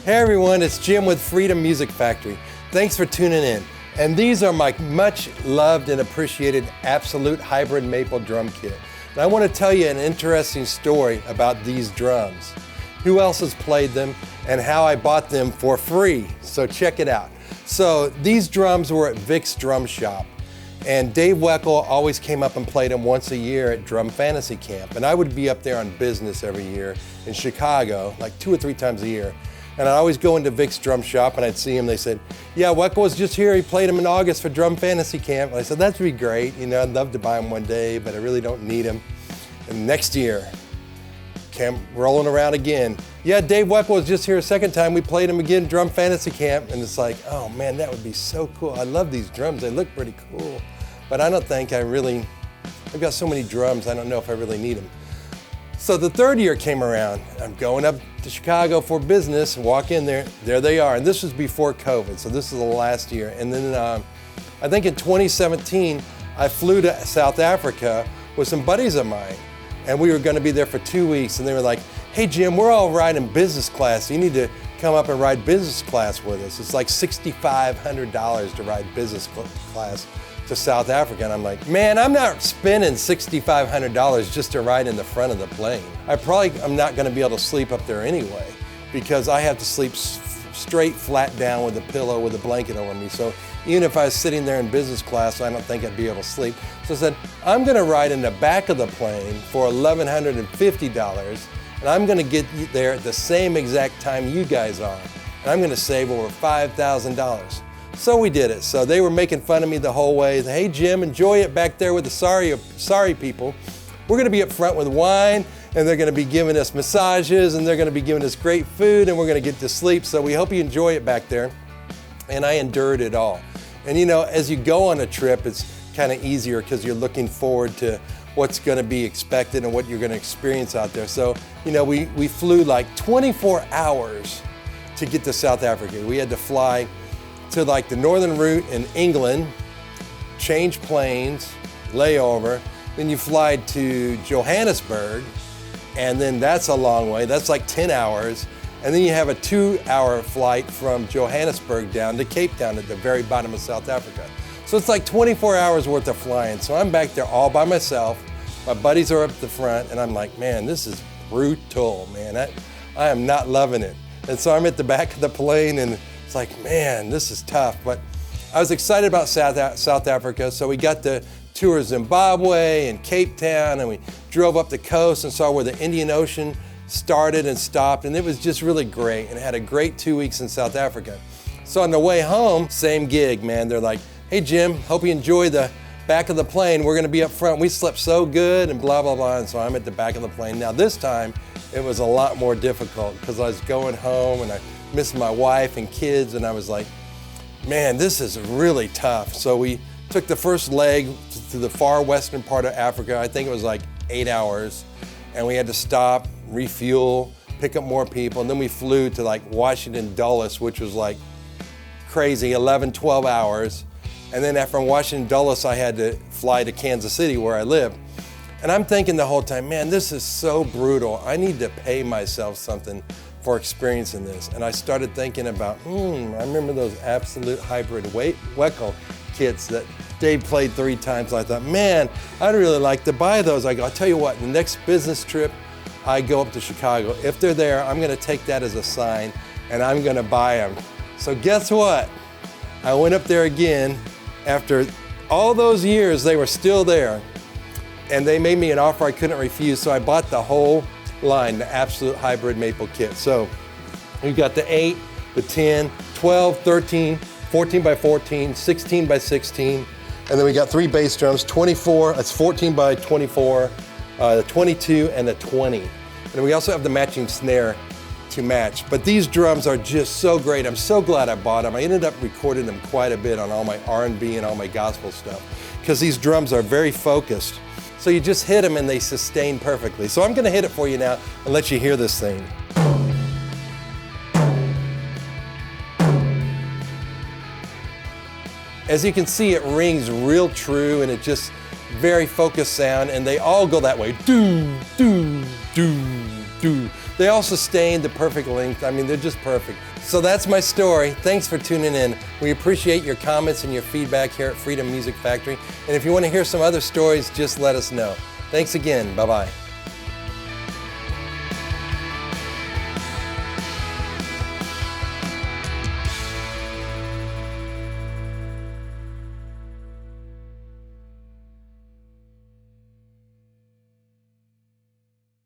Hey everyone, it's Jim with Freedom Music Factory. Thanks for tuning in. And these are my much loved and appreciated Absolute Hybrid Maple Drum Kit. And I want to tell you an interesting story about these drums. Who else has played them and how I bought them for free. So check it out. So these drums were at Vic's Drum Shop. And Dave Weckl always came up and played them once a year at Drum Fantasy Camp. And I would be up there on business every year in Chicago, like 2 or 3 times a year. And I'd always go into Vic's Drum Shop and I'd see him. They said, yeah, Weckl was just here. He played him in August for Drum Fantasy Camp. And I said, that'd be great. You know, I'd love to buy him one day, but I really don't need him. And next year, camp rolling around again. Yeah, Dave Weckl was just here a second time. We played him again, Drum Fantasy Camp. And it's like, oh man, that would be so cool. I love these drums. They look pretty cool. But I don't think I've got so many drums, I don't know if I really need them. So the third year came around. I'm going up to Chicago for business, walk in there they are. And this was before COVID, so this is the last year. And then I think in 2017, I flew to South Africa with some buddies of mine. And we were gonna be there for 2 weeks. And they were like, hey Jim, we're all riding business class. You need to come up and ride business class with us. It's like $6,500 to ride business class to South Africa. And I'm like, man, I'm not spending $6,500 just to ride in the front of the plane. I'm not gonna be able to sleep up there anyway, because I have to sleep straight flat down with a pillow with a blanket over me. So even if I was sitting there in business class, I don't think I'd be able to sleep. So I said, I'm gonna ride in the back of the plane for $1,150, and I'm gonna get there at the same exact time you guys are. And I'm gonna save over $5,000. So we did it. So they were making fun of me the whole way. Hey Jim, enjoy it back there with the sorry people. We're gonna be up front with wine, and they're gonna be giving us massages, and they're gonna be giving us great food, and we're gonna get to sleep. So we hope you enjoy it back there. And I endured it all. And you know, as you go on a trip, it's kind of easier because you're looking forward to what's gonna be expected and what you're gonna experience out there. So, you know, we flew like 24 hours to get to South Africa. We had to fly to like the northern route in England, change planes, layover, then you fly to Johannesburg, and then that's a long way, that's like 10 hours, and then you have a 2-hour flight from Johannesburg down to Cape Town at the very bottom of South Africa. So it's like 24 hours worth of flying. So I'm back there all by myself, my buddies are up the front, and I'm like, man, this is brutal, man. I am not loving it. And so I'm at the back of the plane, and it's like, man, this is tough. But I was excited about South Africa, so we got to tour Zimbabwe and Cape Town, and we drove up the coast and saw where the Indian Ocean started and stopped, and it was just really great, and had a great 2 weeks in South Africa. So on the way home, same gig, man. They're like, hey Jim, hope you enjoy the back of the plane. We're gonna be up front. We slept so good and blah, blah, blah. And so I'm at the back of the plane. Now this time, it was a lot more difficult because I was going home and I missed my wife and kids, and I was like, man, this is really tough. So we took the first leg to the far western part of Africa. I think it was like 8 hours, and we had to stop, refuel, pick up more people, and then we flew to like Washington Dulles, which was like crazy, 11, 12 hours. And then from Washington Dulles, I had to fly to Kansas City where I live. And I'm thinking the whole time, man, this is so brutal. I need to pay myself something for experiencing this. And I started thinking about, I remember those Absolute Hybrid Weckl kits that Dave played 3 times. I thought, man, I'd really like to buy those. I go, I'll tell you what, the next business trip, I go up to Chicago. If they're there, I'm gonna take that as a sign, and I'm gonna buy them. So guess what? I went up there again. After all those years, they were still there. And they made me an offer I couldn't refuse, so I bought the whole line, the Absolute Hybrid Maple Kit. So we've got the 8, the 10, 12, 13, 14 by 14, 16 by 16, and then we got 3 bass drums, 24, that's 14 by 24, the 22, and the 20. And we also have the matching snare to match. But these drums are just so great. I'm so glad I bought them. I ended up recording them quite a bit on all my R&B and all my gospel stuff, because these drums are very focused. So you just hit them and they sustain perfectly. So I'm gonna hit it for you now and let you hear this thing. As you can see, it rings real true, and it just very focused sound, and they all go that way. Do, do, do, They also sustain the perfect length. I mean, they're just perfect. So that's my story. Thanks for tuning in. We appreciate your comments and your feedback here at Freedom Music Factory. And if you want to hear some other stories, just let us know. Thanks again. Bye-bye.